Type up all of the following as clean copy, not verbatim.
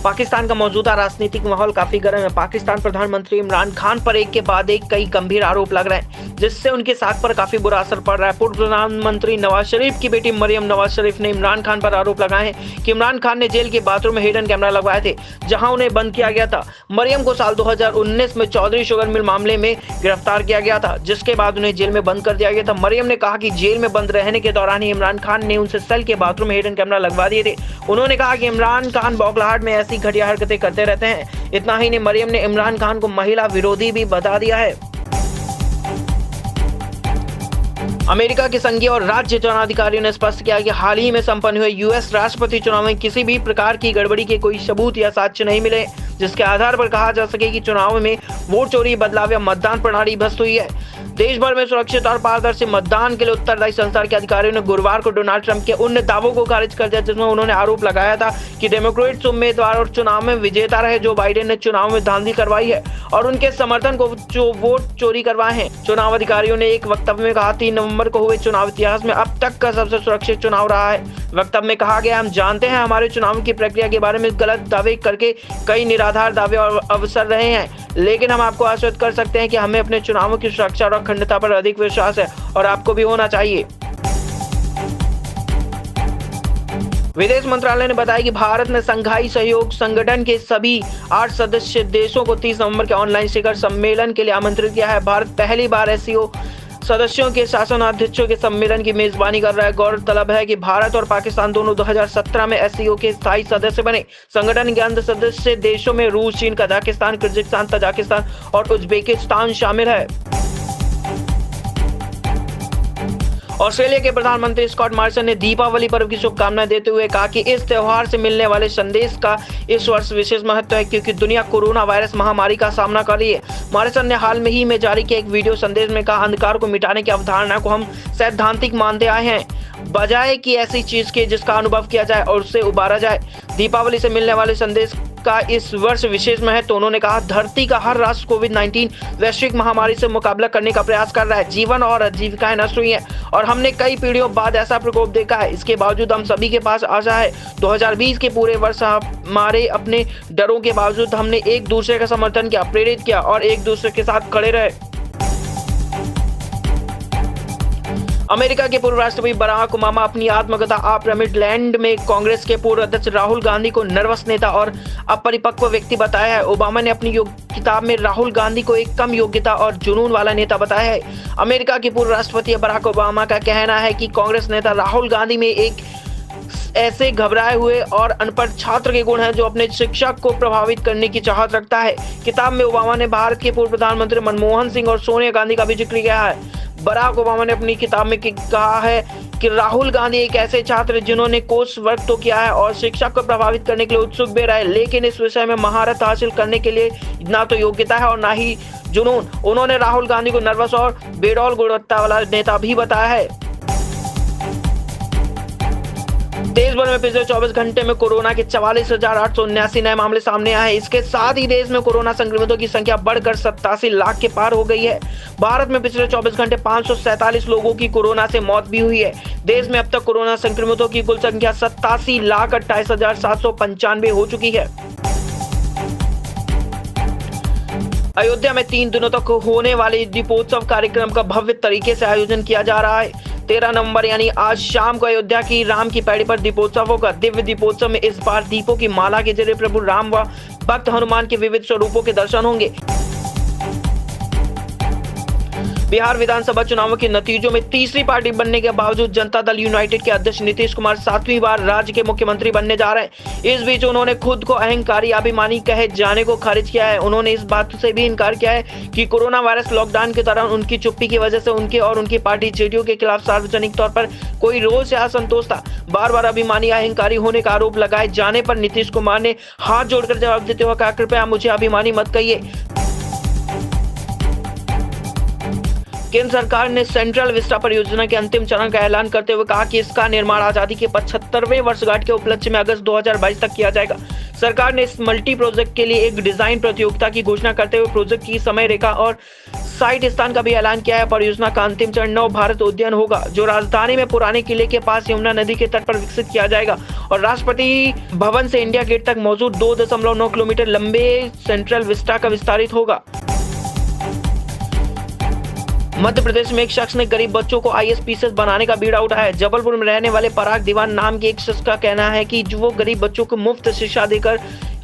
पाकिस्तान का मौजूदा राजनीतिक माहौल काफी गर्म है। पाकिस्तान प्रधानमंत्री इमरान खान पर एक के बाद एक कई गंभीर आरोप लग रहे हैं, जिससे उनके साख पर काफी बुरा असर पड़ रहा है। पूर्व प्रधानमंत्री नवाज शरीफ की बेटी मरियम नवाज शरीफ ने इमरान खान पर आरोप लगाए हैं कि इमरान खान ने जेल के बाथरूम में हिडन कैमरा लगवाए थे, जहां उन्हें बंद किया गया था। मरियम को साल 2019 में चौधरी शुगर मिल मामले में गिरफ्तार किया गया था, जिसके बाद उन्हें जेल में बंद कर दिया गया था। मरियम ने कहा कि जेल में बंद रहने के दौरान ही इमरान खान ने उनसे सेल के बाथरूम में हिडन कैमरा लगवा दिए थे। उन्होंने कहा कि इमरान खान बौखलाहट में ऐसी घटिया हरकतें करते रहते हैं। इतना ही नहीं, मरियम ने इमरान खान को महिला विरोधी भी बता दिया है। अमेरिका के संघीय और राज्य चुनाव अधिकारियों ने स्पष्ट किया कि हाल ही में संपन्न हुए यूएस राष्ट्रपति चुनाव में किसी भी प्रकार की गड़बड़ी के कोई सबूत या साक्ष्य नहीं मिले, जिसके आधार पर कहा जा सके कि चुनाव में वोट चोरी, बदलाव या मतदान प्रणाली ध्वस्त हुई है। देश भर में सुरक्षित और पारदर्शी मतदान के लिए उत्तरदायी संस्थान के अधिकारियों ने गुरुवार को डोनाल्ड ट्रंप के उन दावों को खारिज कर दिया, जिसमें उन्होंने आरोप लगाया था कि डेमोक्रेट्स उम्मीदवार और चुनाव में विजेता रहे जो बाइडेन ने चुनाव में धांधली करवाई है और उनके समर्थन को जो वोट चोरी करवाए हैं। चुनाव अधिकारियों ने एक वक्तव्य में कहा, 3 नवंबर को हुए चुनाव इतिहास में अब तक का सबसे सुरक्षित चुनाव रहा है। वक्तव्य में कहा गया, हम जानते हैं हमारे चुनाव की प्रक्रिया के बारे में गलत दावे करके कई निराधार दावे और अवसर रहे हैं, लेकिन हम आपको आश्वस्त कर सकते हैं कि हमें अपने चुनावों की सुरक्षा और अखंडता पर अधिक विश्वास है और आपको भी होना चाहिए। विदेश मंत्रालय ने बताया कि भारत ने संघाई सहयोग संगठन के सभी 8 सदस्य देशों को 30 नवंबर के ऑनलाइन शिखर सम्मेलन के लिए आमंत्रित किया है। भारत पहली बार एससीओ सदस्यों के शासनाध्यक्षों के सम्मेलन की मेजबानी कर रहा है। गौरतलब है कि भारत और पाकिस्तान दोनों 2017 में एससीओ के स्थायी सदस्य बने। संगठन के अन्य सदस्य देशों में रूस, चीन, कजाकिस्तान, किर्गिस्तान, तजाकिस्तान और उज्बेकिस्तान शामिल है। ऑस्ट्रेलिया के प्रधानमंत्री स्कॉट मॉरिसन ने दीपावली पर्व की शुभकामनाएं देते हुए कहा कि इस त्योहार से मिलने वाले संदेश का इस वर्ष विशेष महत्व है, क्योंकि दुनिया कोरोना वायरस महामारी का सामना कर रही है। मॉरिसन ने हाल में ही में जारी किया एक वीडियो संदेश में कहा, अंधकार को मिटाने की अवधारणा को हम सैद्धांतिक मानते आए हैं, बजाय कि ऐसी चीज के जिसका अनुभव किया जाए और उससे उबारा जाए। दीपावली से मिलने वाले संदेश का इस वर्ष विशेष महत्व। उन्होंने कहा, धरती का हर राष्ट्र कोविड-19 वैश्विक महामारी से मुकाबला करने का प्रयास कर रहा है। जीवन और आजीविकाएं नष्ट हुई हैं और हमने कई पीढ़ियों बाद ऐसा प्रकोप देखा है। इसके बावजूद हम सभी के पास आशा है। 2020 के पूरे वर्ष हमारे अपने डरों के बावजूद हमने एक दूसरे का समर्थन किया, प्रेरित किया और एक दूसरे के साथ खड़े रहे। अमेरिका के पूर्व राष्ट्रपति बराक ओबामा अपनी आत्मकथा आ पिरामिड लैंड में कांग्रेस के पूर्व अध्यक्ष राहुल गांधी को नर्वस नेता और अपरिपक्व व्यक्ति बताया है। ओबामा ने अपनी किताब में राहुल गांधी को एक कम योग्यता और जुनून वाला नेता बताया है। अमेरिका के पूर्व राष्ट्रपति बराक ओबामा का कहना है कि कांग्रेस नेता राहुल गांधी में एक ऐसे घबराए हुए और अनपढ़ छात्र के गुण हैं जो अपने शिक्षक को प्रभावित करने की चाहत रखता है। किताब में ओबामा ने भारत के पूर्व प्रधानमंत्री मनमोहन सिंह और सोनिया गांधी का भी जिक्र किया है। बराक ओबामा ने अपनी किताब में कहा है कि राहुल गांधी एक ऐसे छात्र जिन्होंने कोर्स वर्क तो किया है और शिक्षक को प्रभावित करने के लिए उत्सुक भी रहे, लेकिन इस विषय में महारत हासिल करने के लिए ना तो योग्यता है और ना ही जुनून। उन्होंने राहुल गांधी को नर्वस और बेडौल गुणवत्ता वाला नेता भी बताया है। देश भर में पिछले 24 घंटे में कोरोना के 44,879 नए मामले सामने आए हैं। इसके साथ ही देश में कोरोना संक्रमितों की संख्या बढ़कर 87 लाख के पार हो गई है। भारत में पिछले 24 घंटे 547 लोगों की कोरोना से मौत भी हुई है। देश में अब तक कोरोना संक्रमितों की कुल संख्या 87,28,795 हो चुकी है। अयोध्या में 3 दिनों तक होने वाले दीपोत्सव कार्यक्रम का भव्य तरीके से आयोजन किया जा रहा है। 13 नवंबर यानी आज शाम को अयोध्या की राम की पैड़ी पर दीपोत्सव होगा। दिव्य दीपोत्सव में इस बार दीपों की माला के जरिए प्रभु राम व भक्त हनुमान के विविध स्वरूपों के दर्शन होंगे। बिहार विधानसभा चुनावों के नतीजों में तीसरी पार्टी बनने के बावजूद जनता दल यूनाइटेड के अध्यक्ष नीतीश कुमार 7वीं बार राज्य के मुख्यमंत्री बनने जा रहे हैं। इस बीच उन्होंने खुद को अहंकारी, अभिमानी कहे जाने को खारिज किया है। उन्होंने इस बात से भी इनकार किया है कि कोरोना वायरस लॉकडाउन के दौरान उनकी चुप्पी की वजह से उनके और उनकी पार्टी जेडीयू के खिलाफ सार्वजनिक तौर पर कोई रोष या असंतोष था। बार बार अभिमानी, अहंकारी होने का आरोप लगाए जाने पर नीतीश कुमार ने हाथ जोड़कर जवाब देते हुए कहा, कृपया मुझे अभिमानी मत कहिए। केंद्र सरकार ने सेंट्रल विस्टा परियोजना के अंतिम चरण का ऐलान करते हुए कहा कि इसका निर्माण आजादी के 75वें वर्षगांठ के उपलक्ष्य में अगस्त 2022 तक किया जाएगा। सरकार ने इस मल्टी प्रोजेक्ट के लिए एक डिजाइन प्रतियोगिता की घोषणा करते हुए प्रोजेक्ट की समय रेखा और साइट स्थान का भी ऐलान किया है। परियोजना का अंतिम चरण नव भारत उद्यान होगा, जो राजधानी में पुराने किले के पास यमुना नदी के तट पर विकसित किया जाएगा और राष्ट्रपति भवन से इंडिया गेट तक मौजूद 2.9 किलोमीटर लंबे सेंट्रल विस्टा का विस्तारित होगा। मध्य प्रदेश में एक शख्स ने गरीब बच्चों को IAS बनाने का बीड़ा उठाया है। जबलपुर में रहने वाले पराग दीवान नाम के एक शख्स का कहना है कि वो गरीब बच्चों को मुफ्त शिक्षा देकर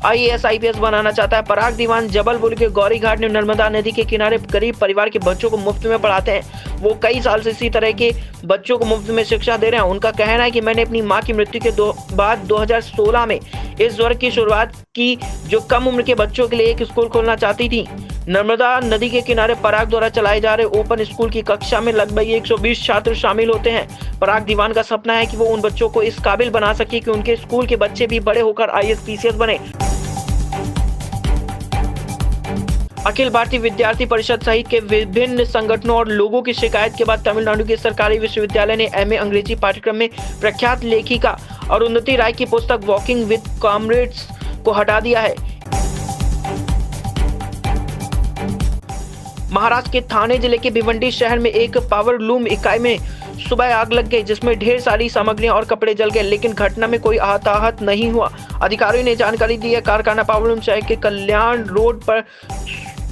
IAS IPS बनाना चाहता है। पराग दीवान जबलपुर के गौरी घाट में नर्मदा नदी के किनारे गरीब परिवार के बच्चों को मुफ्त में पढ़ाते हैं। वो कई साल से इसी तरह के बच्चों को मुफ्त में शिक्षा दे रहे हैं। उनका कहना है कि मैंने अपनी मां की मृत्यु के बाद 2016 में इस वर्ग की शुरुआत की, जो कम उम्र के बच्चों के लिए एक स्कूल खोलना चाहती थी। नर्मदा नदी के किनारे पराग द्वारा चलाए जा रहे ओपन स्कूल की कक्षा में लगभग 120 छात्र शामिल होते हैं। पराग दीवान का सपना है कि वो उन बच्चों को इस काबिल बना सके कि उनके स्कूल के बच्चे भी बड़े होकर IAS PCS बने। अखिल भारतीय विद्यार्थी परिषद सहित के विभिन्न संगठनों और लोगों की शिकायत के बाद तमिलनाडु के सरकारी विश्वविद्यालय ने MA अंग्रेजी पाठ्यक्रम में प्रख्यात लेखिका अरुंधति राय की पुस्तक वॉकिंग विद कॉमरेड्स को हटा दिया है। महाराष्ट्र के ठाणे जिले के भिवंडी शहर में एक पावर लूम इकाई में सुबह आग लग गई, जिसमें ढेर सारी सामग्रियां और कपड़े जल गए, लेकिन घटना में कोई हताहत नहीं हुआ। अधिकारियों ने जानकारी दी है कारखाना पावर लूम शहर के कल्याण रोड पर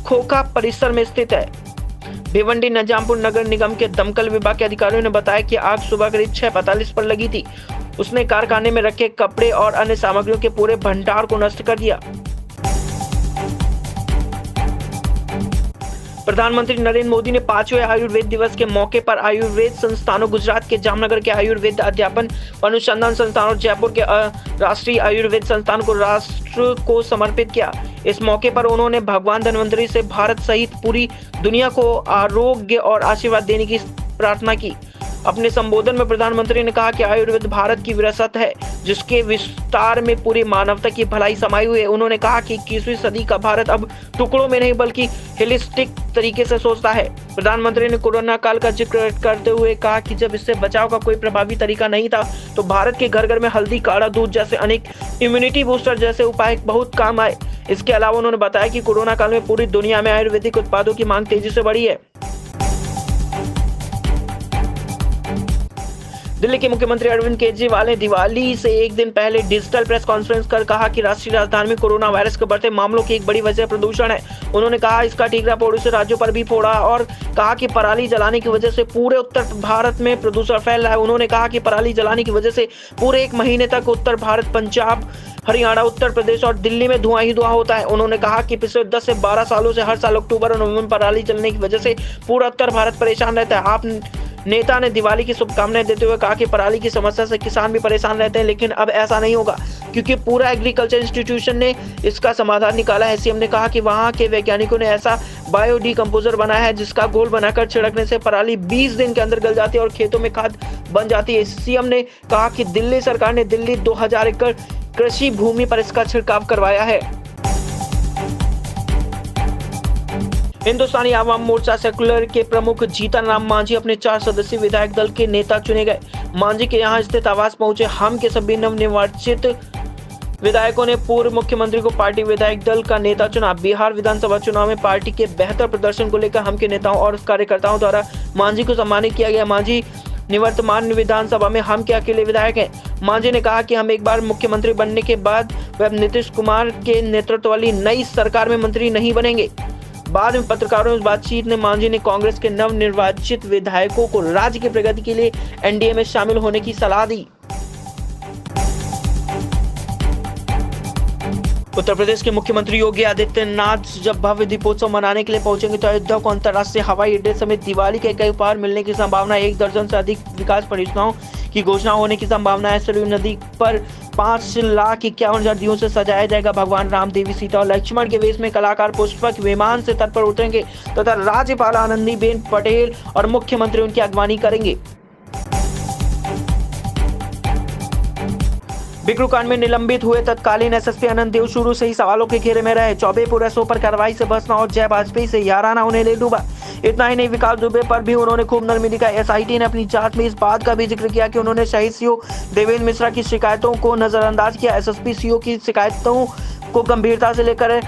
खोखा परिसर में स्थित है। भिवंडी निजामपुर नगर निगम के दमकल विभाग के अधिकारियों ने बताया कि आग सुबह करीब 6:45 पर लगी थी। उसने कारखाने में रखे कपड़े और अन्य सामग्रियों के पूरे भंडार को नष्ट कर दिया। प्रधानमंत्री नरेंद्र मोदी ने 5वें आयुर्वेद दिवस के मौके पर आयुर्वेद संस्थानों गुजरात के जामनगर के आयुर्वेद अध्यापन अनुसंधान संस्थान और जयपुर के राष्ट्रीय आयुर्वेद संस्थान को राष्ट्र को समर्पित किया। इस मौके पर उन्होंने भगवान धन्वंतरी से भारत सहित पूरी दुनिया को आरोग्य और आशीर्वाद देने की प्रार्थना की। अपने संबोधन में प्रधानमंत्री ने कहा कि आयुर्वेद भारत की विरासत है, जिसके विस्तार में पूरी मानवता की भलाई समाई हुई है। उन्होंने कहा कि 21वीं सदी का भारत अब टुकड़ों में नहीं बल्कि होलिस्टिक तरीके से सोचता है। प्रधानमंत्री ने कोरोना काल का जिक्र करते हुए कहा कि जब इससे बचाव का कोई प्रभावी तरीका नहीं था, तो भारत के घर घर में हल्दी, काढ़ा, दूध जैसे अनेक इम्यूनिटी बूस्टर जैसे उपाय बहुत काम आए। इसके अलावा उन्होंने बताया कि कोरोना काल में पूरी दुनिया में आयुर्वेदिक उत्पादों की मांग तेजी से बढ़ी है। दिल्ली के मुख्यमंत्री अरविंद केजरीवाल ने दिवाली से एक दिन पहले डिजिटल प्रेस कॉन्फ्रेंस कर कहा कि राष्ट्रीय राजधानी में कोरोना वायरस के बढ़ते मामलों की एक बड़ी वजह प्रदूषण है। उन्होंने कहा इसका ठीकरा पड़ोसी राज्यों पर भी फोड़ा और कहा कि पराली जलाने की वजह से पूरे उत्तर भारत में प्रदूषण फैल रहा है। उन्होंने कहा कि पराली जलाने की वजह से पूरे एक महीने तक उत्तर भारत, पंजाब, हरियाणा, उत्तर प्रदेश और दिल्ली में धुआं ही धुआं होता है। उन्होंने कहा कि पिछले 10 से 12 सालों से हर साल अक्टूबर और नवंबर में पराली जलने की वजह से पूरा उत्तर भारत परेशान रहता है। आप नेता ने दिवाली की शुभकामनाएं देते हुए कहा कि पराली की समस्या से किसान भी परेशान रहते हैं, लेकिन अब ऐसा नहीं होगा क्योंकि पूरा एग्रीकल्चर इंस्टीट्यूशन ने इसका समाधान निकाला है। सीएम ने कहा कि वहां के वैज्ञानिकों ने ऐसा बायोडिकम्पोजर बनाया है जिसका घोल बनाकर छिड़कने से पराली 20 दिन के अंदर गल जाती है और खेतों में खाद बन जाती है। सीएम ने कहा कि दिल्ली सरकार ने दिल्ली 2000 एकड़ कृषि भूमि पर इसका छिड़काव करवाया है। हिंदुस्तानी आवाम मोर्चा सेकुलर के प्रमुख जीतन राम मांझी अपने 4 सदस्यीय विधायक दल के नेता चुने गए। मांझी के यहां स्थित आवास पहुंचे हम के सभी नवनिर्वाचित विधायकों ने पूर्व मुख्यमंत्री को पार्टी विधायक दल का नेता चुना। बिहार विधानसभा चुनाव में पार्टी के बेहतर प्रदर्शन को लेकर हम के नेताओं और कार्यकर्ताओं द्वारा मांझी को सम्मानित किया गया। मांझी निवर्तमान विधानसभा में हम के अकेले विधायक हैं। मांझी ने कहा कि हम एक बार मुख्यमंत्री बनने के बाद वह नीतीश कुमार के नेतृत्व वाली नई सरकार में मंत्री नहीं बनेंगे। बाद में पत्रकारों से बातचीत में मांझी ने कांग्रेस के नवनिर्वाचित विधायकों को राज्य की प्रगति के लिए एनडीए में शामिल होने की सलाह दी। उत्तर प्रदेश के मुख्यमंत्री योगी आदित्यनाथ जब भव्य दीपोत्सव मनाने के लिए पहुंचेंगे तो अयोध्या को अंतर्राष्ट्रीय हवाई अड्डे समेत दिवाली के कई उपहार मिलने की संभावना, 1 दर्जन से अधिक विकास परियोजनाओं की घोषणा होने की संभावना है। सरयू नदी पर 5,51,000 दियों से सजाया जाएगा भगवान राम, देवी सीता और लक्ष्मण के वेश में कलाकार पुष्पक विमान से तट पर उतरेंगे तथा राज्यपाल आनंदीबेन पटेल और मुख्यमंत्री उनकी अगवानी करेंगे। बिकरू कांड में निलंबित हुए तत्कालीन एसएसपी अनंत देव शुरू से ही सवालों के घेरे में रहे। चौबेपुर एसओ पर कार्रवाई से बसना और जय वाजपेयी से याराना उन्हें ले डूबा। इतना ही नहीं, विकास दुबे पर भी उन्होंने खूब नरमी दिखाई। एसआईटी ने अपनी जांच में इस बात का भी जिक्र किया कि उन्होंने शहीद सीओ देवेंद्र मिश्रा की शिकायतों को नजरअंदाज किया। एसएसपी सीओ की शिकायतों को गंभीरता से लेकर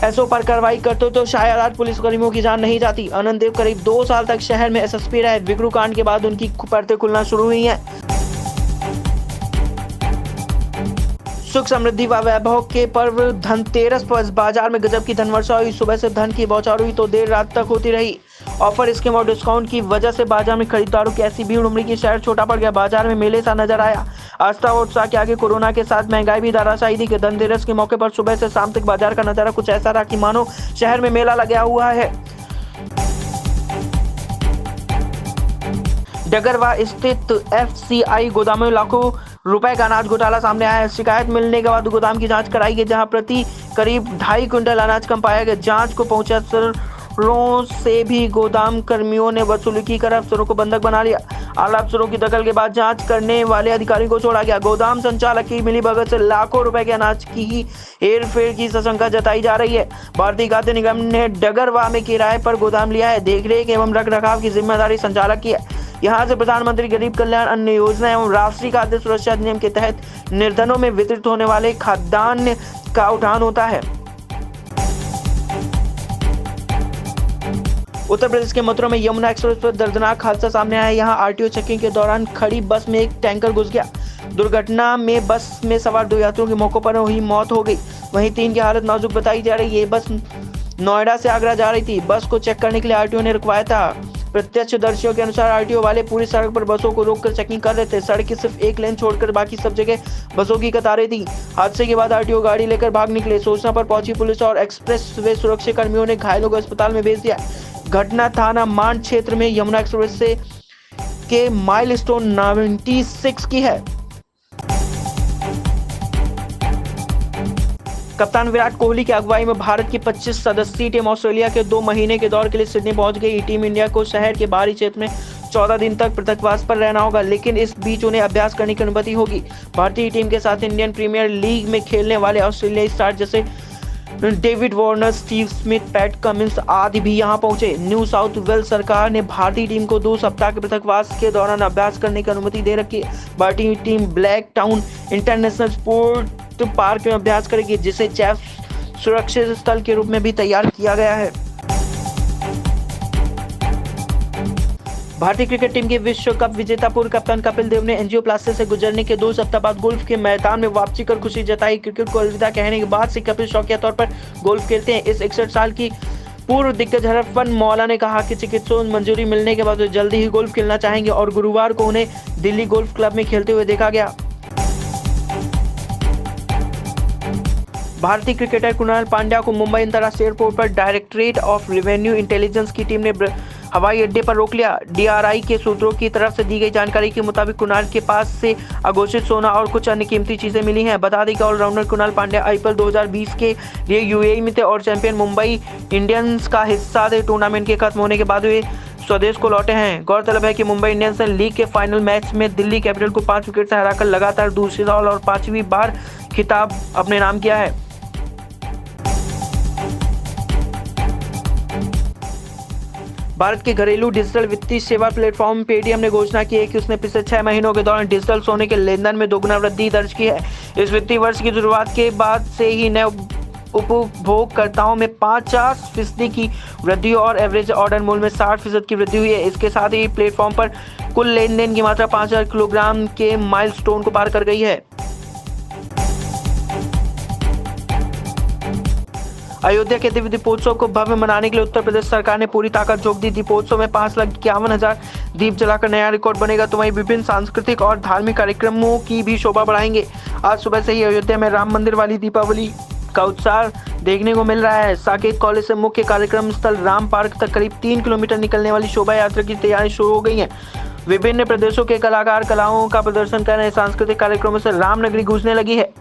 एसओ पर कार्रवाई करते तो शायद आज पुलिसकर्मियों की जान नहीं जाती। अनंत देव करीब 2 साल तक शहर में एसएसपी रहे। बिकरू कांड के बाद उनकी परतें खुलना शुरू हुई हैं। सुख समृद्धि व वैभव के पर्व धनतेरस पर बाजार में गजब की धनवर्षा हुई। सुबह से धन की बौछार हुई तो देर रात तक होती रही। ऑफर स्कीम और डिस्काउंट की वजह से बाजार में खरीदारों की ऐसी भीड़ उमड़ी कि शहर छोटा पड़ गया। बाजार में मेले सा नजर आया। आस्था और उत्साह के आगे कोरोना के साथ महंगाई भी धराशायी थी कि धनतेरस के मौके पर सुबह से शाम तक बाजार का नजारा कुछ ऐसा रहा कि मानो शहर में मेला लगा हुआ है। डगरवा स्थित एफसीआई गोदाम में लाखों रुपए का अनाज घोटाला सामने आया है। शिकायत मिलने के बाद गोदाम की जांच कराई गई, जहां प्रति करीब 2.5 क्विंटल अनाज कम पाया गया। जांच को पहुंचे अफसरों से भी गोदाम कर्मियों ने वसूली कर अफसरों को बंधक बना लिया। आला अफसरों की दखल के बाद जांच करने वाले अधिकारियों को छोड़ा गया। गोदाम संचालक की मिलीभगत से लाखों रुपए के अनाज की ही हेरफेर की आशंका जताई जा रही है। भारतीय खाद्य निगम ने डगरवा में किराए पर गोदाम लिया है। देखरेख एवं रखरखाव की जिम्मेदारी संचालक की है। यहाँ से प्रधानमंत्री गरीब कल्याण अन्न योजना एवं राष्ट्रीय खाद्य सुरक्षा अधिनियम के तहत निर्धनों में वितरित होने वाले खाद्यान्न का उठान होता है। उत्तर प्रदेश के मथुरा में यमुना एक्सप्रेस पर दर्दनाक हादसा सामने आया है। यहाँ आरटीओ चेकिंग के दौरान खड़ी बस में एक टैंकर घुस गया। दुर्घटना में बस में सवार 2 यात्रियों की मौके पर ही मौत हो गई। वहीं 3 की हालत नाजुक बताई जा रही है। ये बस नोएडा से आगरा जा रही थी। बस को चेक करने के लिए आरटीओ ने रुकवाया था। प्रत्यक्षदर्शियों के अनुसार आरटीओ वाले पूरी सड़क पर बसों को रोककर चेकिंग कर रहे थे। सड़क की सिर्फ एक लेन छोड़कर बाकी सब जगह बसों की कतारें थी। हादसे के बाद आरटीओ गाड़ी लेकर भाग निकले। सूचना पर पहुंची पुलिस और एक्सप्रेस वे सुरक्षा कर्मियों ने घायलों को अस्पताल में भेज दिया। घटना थाना मान क्षेत्र में यमुना एक्सप्रेस से के माइलस्टोन 96 की है। कप्तान विराट कोहली की अगुवाई में भारत की 25 सदस्यीय टीम ऑस्ट्रेलिया के 2 महीने के दौरे के लिए सिडनी पहुंच गई। टीम इंडिया को शहर के बाहरी क्षेत्र में 14 दिन तक पृथकवास पर रहना होगा, लेकिन इस बीच उन्हें अभ्यास करने की अनुमति होगी। भारतीय टीम के साथ इंडियन प्रीमियर लीग में खेलने वाले ऑस्ट्रेलियाई स्टार जैसे David Warner, Steve Smith, PAT Cummins आदि भी यहां पहुंचे। न्यू साउथ वेल्स सरकार ने भारतीय टीम को 2 सप्ताह के पृथकवास के दौरान अभ्यास करने की अनुमति दे रखी है। भारतीय team black town international sport park में अभ्यास करेगी, जिसे चैफ सुरक्षित स्थल के रूप में भी तैयार किया गया है। भारतीय क्रिकेट टीम के विश्व कप विजेता पूर्व कप्तान कपिल देव ने एंजियोप्लास्टी से गुजरने के 2 सप्ताह बाद गोल्फ के मैदान में वापसी कर खुशी जताई। क्रिकेट को अलविदा कहने के बाद से कपिल शौकिया तौर पर गोल्फ खेलते हैं। इस 61 साल की पूर्व दिग्गज हरफन मौला ने कहा कि चिकित्सकों मंजूरी मिलने के बाद वे जल्दी ही गोल्फ खेलना चाहेंगे और गुरुवार को उन्हें दिल्ली गोल्फ क्लब में खेलते हुए देखा गया। भारतीय क्रिकेटर कुणाल पांड्या को मुंबई अंतर्राष्ट्रीय एयरपोर्ट पर डायरेक्टरेट ऑफ रेवेन्यू इंटेलिजेंस की टीम ने हवाई अड्डे पर रोक लिया। डीआरआई के सूत्रों की तरफ से दी गई जानकारी के मुताबिक कुणाल के पास से अघोषित सोना और कुछ अन्य कीमती चीजें मिली हैं। बता दें कि ऑलराउंडर कुणाल पांड्या आईपीएल 2020 के लिए यूएई में थे और चैंपियन मुंबई इंडियंस का हिस्सा थे। टूर्नामेंट के खत्म होने के बाद वे स्वदेश को लौटे हैं। गौरतलब है कि मुंबई इंडियंस ने लीग के फाइनल मैच में दिल्ली कैपिटल को 5 विकेट से हराकर लगातार दूसरी साल और 5वीं बार खिताब अपने नाम किया है। भारत के घरेलू डिजिटल वित्तीय सेवा प्लेटफॉर्म पेटीएम ने घोषणा की है कि उसने पिछले 6 महीनों के दौरान डिजिटल सोने के लेनदेन में दोगुना वृद्धि दर्ज की है। इस वित्तीय वर्ष की शुरुआत के बाद से ही नए उपभोगकर्ताओं में 50% की वृद्धि और एवरेज ऑर्डर मूल्य में 60% की वृद्धि हुई है। इसके साथ ही प्लेटफॉर्म पर कुल लेनदेन की मात्रा 5000 किलोग्राम के माइलस्टोन को पार कर गई है। अयोध्या के दिव्य दीपोत्सव को भव्य मनाने के लिए उत्तर प्रदेश सरकार ने पूरी ताकत झोंक दी। दीपोत्सव में 5,51,000 दीप जलाकर नया रिकॉर्ड बनेगा, तो वहीं विभिन्न सांस्कृतिक और धार्मिक कार्यक्रमों की भी शोभा बढ़ाएंगे। आज सुबह से ही अयोध्या में राम मंदिर वाली दीपावली का उत्साह देखने को मिल रहा है। साकेत कॉलेज से मुख्य कार्यक्रम स्थल राम पार्क तक करीब 3 किलोमीटर निकलने वाली शोभा यात्रा की तैयारी शुरू हो गई है। विभिन्न प्रदेशों के कलाकार कलाओं का प्रदर्शन कर रहे सांस्कृतिक कार्यक्रमों से रामनगरी गूंजने लगी है।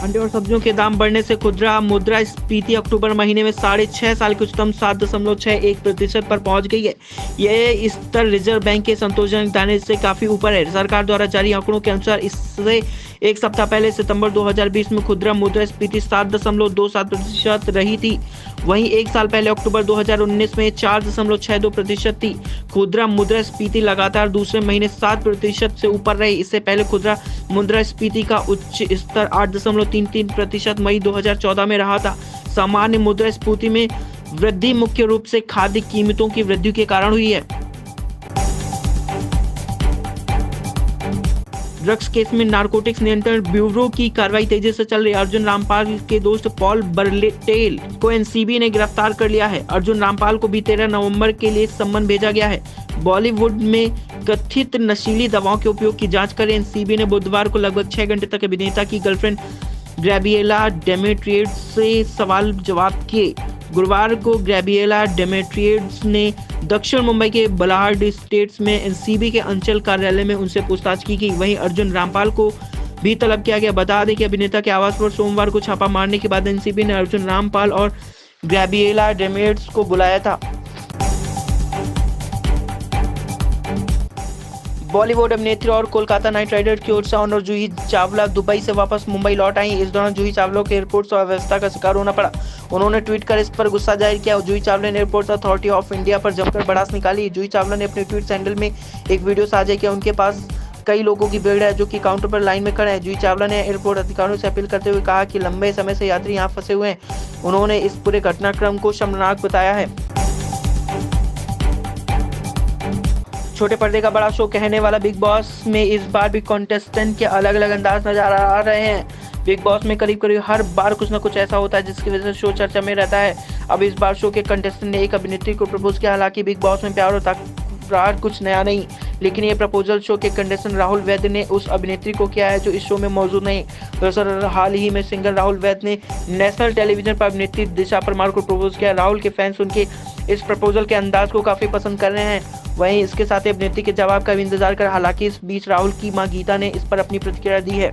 अंडे और सब्जियों के दाम बढ़ने से खुदरा मुद्रास्फीति अक्टूबर महीने में 6.5 साल के उच्चतम 7.61% पर पहुंच गई है। यह स्तर रिजर्व बैंक के संतोषजनक दाने से काफी ऊपर है। सरकार द्वारा जारी आंकड़ों के अनुसार इससे एक सप्ताह पहले सितंबर 2020 में खुदरा मुद्रास्फीति 7.27% रही थी। वहीं एक साल पहले अक्टूबर 2019 में 4.62% थी। खुदरा मुद्रास्फीति लगातार दूसरे महीने 7% से ऊपर रही। इससे पहले खुदरा मुद्रास्फीति का उच्च स्तर 8.33% मई 2014 में रहा था। सामान्य मुद्रास्फीति में वृद्धि मुख्य रूप से खाद्य कीमतों की वृद्धि के कारण हुई है। ड्रग्स केस में नारकोटिक्स नियंत्रण ब्यूरो की कार्रवाई तेजी से चल रही है। अर्जुन रामपाल के दोस्त पॉल बर्टेल को एनसीबी ने गिरफ्तार कर लिया है। अर्जुन रामपाल को भी 13 नवंबर के लिए सम्मन भेजा गया है। बॉलीवुड में कथित नशीली दवाओं के उपयोग की जांच कर एनसीबी ने बुधवार को लगभग 6 घंटे तक अभिनेता की गर्लफ्रेंड गैब्रिएला डेमेट्रियड्स से सवाल जवाब किए। गुरुवार को गैब्रिएला डेमेट्रियड्स ने दक्षिण मुंबई के बलाहार्ड स्टेट्स में एनसीबी के अंचल कार्यालय में उनसे पूछताछ की। वहीं अर्जुन रामपाल को भी तलब किया गया। बता दें कि अभिनेता के आवास पर सोमवार को छापा मारने के बाद एनसीबी ने अर्जुन रामपाल और गैब्रिएला डेमेट्रियड्स को बुलाया था। बॉलीवुड अभिनेत्री और कोलकाता नाइट राइडर्स की ओर से ऑनर जूही चावला दुबई से वापस मुंबई लौट आई। इस दौरान जूही चावला को एयरपोर्ट अव्यवस्था का शिकार होना पड़ा। उन्होंने ट्वीट कर इस पर गुस्सा जाहिर किया। जूही चावला ने एयरपोर्ट अथॉरिटी ऑफ इंडिया पर जमकर भड़ास निकाली। जूही चावला ने अपने ट्वीट हैंडल में एक वीडियो साझा किया। उनके पास कई लोगों की भीड़ है जो कि काउंटर पर लाइन में खड़े हैं। जूही चावला ने एयरपोर्ट अधिकारियों से अपील करते हुए कहा कि लंबे समय से यात्री यहाँ फंसे हुए हैं। उन्होंने इस पूरे घटनाक्रम को शर्मनाक बताया है। छोटे पर्दे का बड़ा शो कहने वाला बिग बॉस में इस बार भी कॉन्टेस्टेंट के अलग अलग अंदाज नजर आ रहे हैं। बिग बॉस में करीब करीब हर बार कुछ ना कुछ ऐसा होता है जिसकी वजह से शो चर्चा में रहता है। अब इस बार शो के कंटेस्टेंट ने एक अभिनेत्री को प्रपोज किया। हालांकि बिग बॉस में प्यार और तकरार कुछ नया नहीं, लेकिन ये प्रपोजल शो के कंटेस्टेंट राहुल वैद्य ने उस अभिनेत्री को किया है जो इस शो में मौजूद नहीं। दरअसल हाल ही में सिंगर राहुल वैद्य ने नेशनल टेलीविजन पर अभिनेत्री दिशा परमार को प्रपोज किया। राहुल के फैंस उनके इस प्रपोजल के अंदाज को काफी पसंद कर रहे हैं। वहीं इसके साथ ही अभिनेत्री के जवाब का भी इंतजार कर। हालांकि इस बीच राहुल की मां गीता ने इस पर अपनी प्रतिक्रिया दी है।